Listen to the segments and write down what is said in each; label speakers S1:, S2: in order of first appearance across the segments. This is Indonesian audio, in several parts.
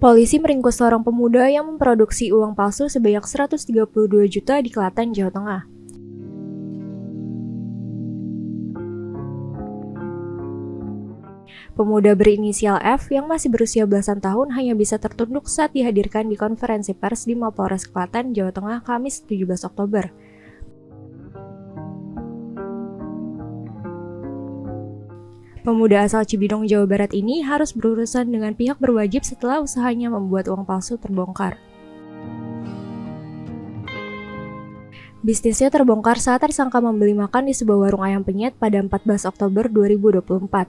S1: Polisi meringkus seorang pemuda yang memproduksi uang palsu sebanyak 132 juta di Klaten, Jawa Tengah. Pemuda berinisial F yang masih berusia belasan tahun hanya bisa tertunduk saat dihadirkan di konferensi pers di Mapolres Klaten, Jawa Tengah, Kamis 17 Oktober. Pemuda asal Cibinong, Jawa Barat ini harus berurusan dengan pihak berwajib setelah usahanya membuat uang palsu terbongkar. Bisnisnya terbongkar saat tersangka membeli makan di sebuah warung ayam penyet pada 14 Oktober 2024.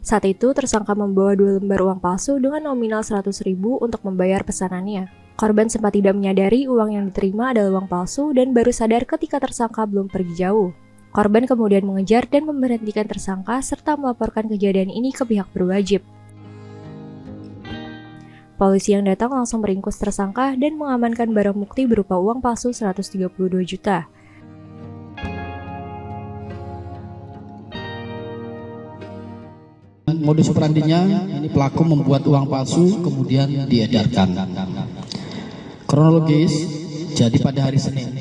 S1: Saat itu, tersangka membawa 2 lembar uang palsu dengan nominal 100.000 untuk membayar pesanannya. Korban sempat tidak menyadari uang yang diterima adalah uang palsu dan baru sadar ketika tersangka belum pergi jauh. Korban kemudian mengejar dan memberhentikan tersangka serta melaporkan kejadian ini ke pihak berwajib. Polisi yang datang langsung meringkus tersangka dan mengamankan barang bukti berupa uang palsu 132 juta.
S2: Modus operandinya, ini pelaku membuat uang palsu kemudian diedarkan. Kronologis, jadi pada hari Senin,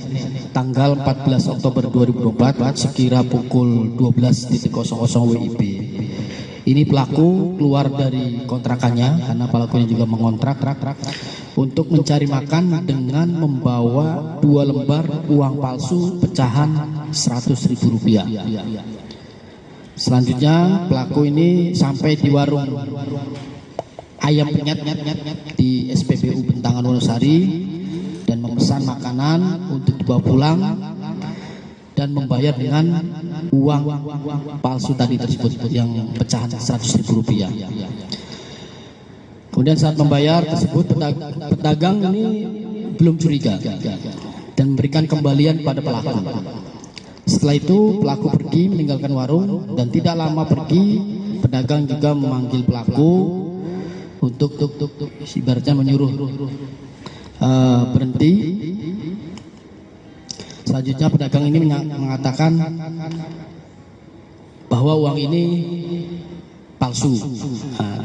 S2: tanggal 14 Oktober 2024, sekira pukul 12.00 WIB, ini pelaku keluar dari kontrakannya karena pelakunya juga mengontrak untuk mencari makan dengan membawa 2 lembar uang palsu pecahan Rp100.000. Selanjutnya pelaku ini sampai di warung ayam penyet di SPBU Bentangan Wonosari dan memesan makanan untuk dibawa pulang dan membayar dengan uang palsu tadi tersebut yang pecahan Rp100.000. Kemudian saat membayar tersebut pedagang ini belum curiga dan memberikan kembalian pada pelaku. Setelah itu pelaku pergi meninggalkan warung dan tidak lama pergi pedagang juga memanggil pelaku untuk ibaratnya menyuruh berhenti. Selanjutnya pedagang ini mengatakan bahwa uang ini palsu,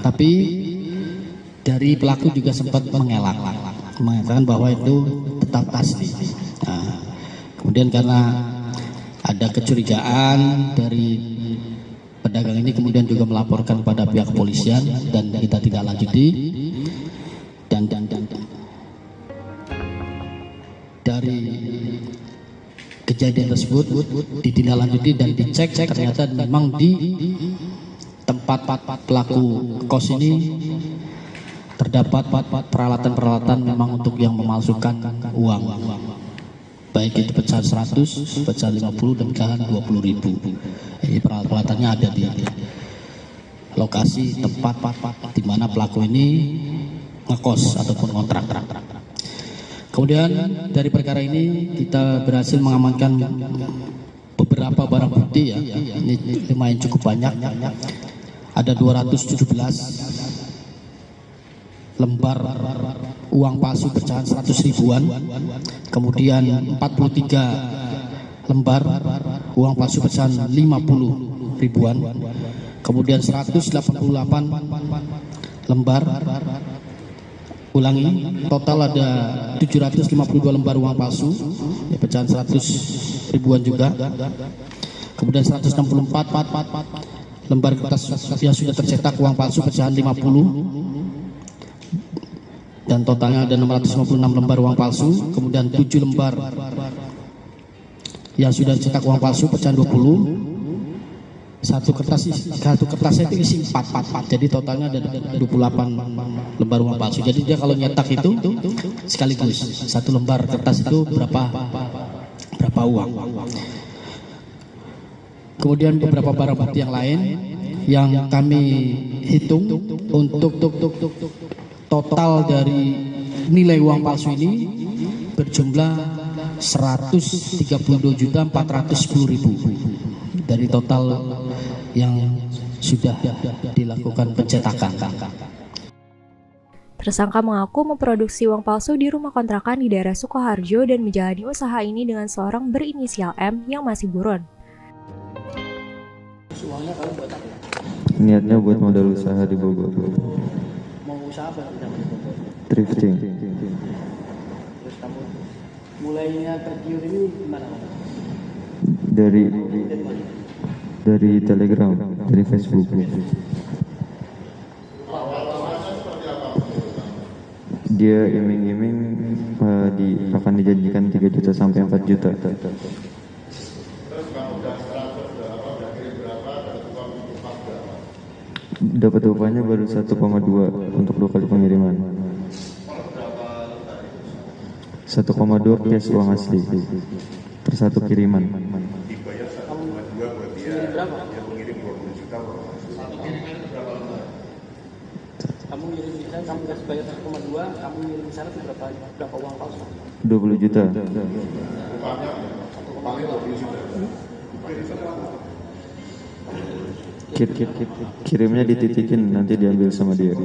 S2: tapi dari pelaku juga sempat mengelak, mengatakan bahwa itu tetap asli. Kemudian karena ada kecurigaan dari pedagang ini, kemudian juga melaporkan kepada pihak kepolisian dan kita tidak lanjuti. Dan dari kejadian tersebut ditindaklanjuti dan dicek, ternyata memang di tempat pelaku kos ini terdapat peralatan memang untuk yang memalsukan uang, baik itu pecahan 100, pecahan 50 dan pecahan 20.000. Ini peralatannya ada di lokasi tempat di mana pelaku ini ngekos ataupun kontrak. Kemudian dari perkara ini kita berhasil mengamankan beberapa barang bukti ya. Ini lumayan cukup banyak. Ada 217 lembar uang palsu pecahan 100.000-an, kemudian 43 lembar uang palsu pecahan 50.000-an, kemudian 188 lembar, ulangi, total ada 752 lembar uang palsu ya, pecahan 100.000-an juga, kemudian 164 lembar kertas yang sudah tercetak uang palsu pecahan 50, dan totalnya ada 656 lembar uang palsu, kemudian 7 lembar yang sudah dicetak uang palsu pecahan 20, satu kertasnya itu isi 4, jadi totalnya ada 28 lembar uang palsu. Jadi dia kalau nyetak itu sekaligus satu lembar kertas itu berapa uang. Kemudian beberapa barang bukti yang lain yang kami hitung untuk total dari nilai uang palsu ini berjumlah 132.410.000 dari total yang sudah dilakukan pencetakan.
S1: Tersangka mengaku memproduksi uang palsu di rumah kontrakan di daerah Sukoharjo dan menjalani usaha ini dengan seorang berinisial M yang masih buron.
S2: Uangnya kalau buat apa?
S3: Niatnya buat modal usaha di Bogor.
S2: Mau usaha apa di Bogor?
S3: Thrifting.
S2: Terus kamu mulainya tergiur ini gimana?
S3: Dari Telegram, dari Facebook. Dia iming-iming akan dijanjikan 3 juta sampai 4 juta. Dapat upahnya baru 1,2 untuk 2 kali pengiriman. 1,2 cash uang asli per 1 kiriman.
S2: Kamu ngirim di sana, kamu kasih bayar 1,2, kamu ngirim di sana berapa uang palsu?
S3: 20 juta. Kirimnya dititikin, nanti diambil sama dia.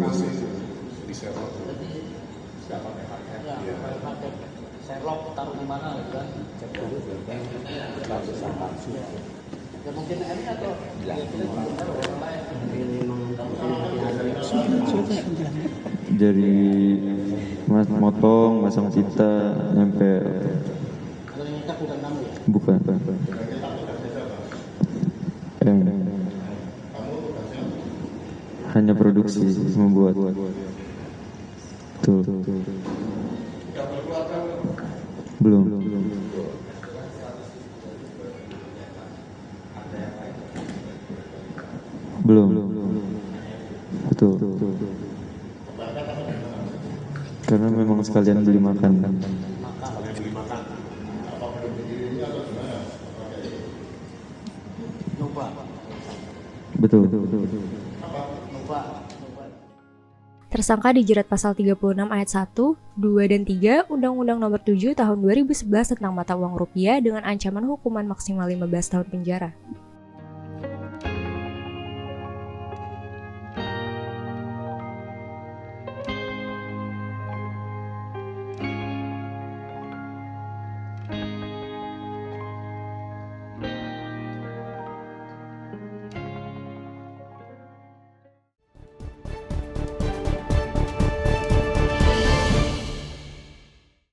S2: Sherlock taruh di mana kan? Cek dulu. Ya mungkin ini atau
S3: Dari motong, masang pita, nempel.
S2: kalau yang nyetak bukan kamu ya?
S3: Bukan. Hanya produksi, membuat. Tuh. Belum. Betul. Karena memang sekalian beli makan. Betul.
S1: Tersangka dijerat pasal 36 ayat 1, 2, dan 3 Undang-Undang Nomor 7 Tahun 2011 tentang mata uang rupiah dengan ancaman hukuman maksimal 15 tahun penjara.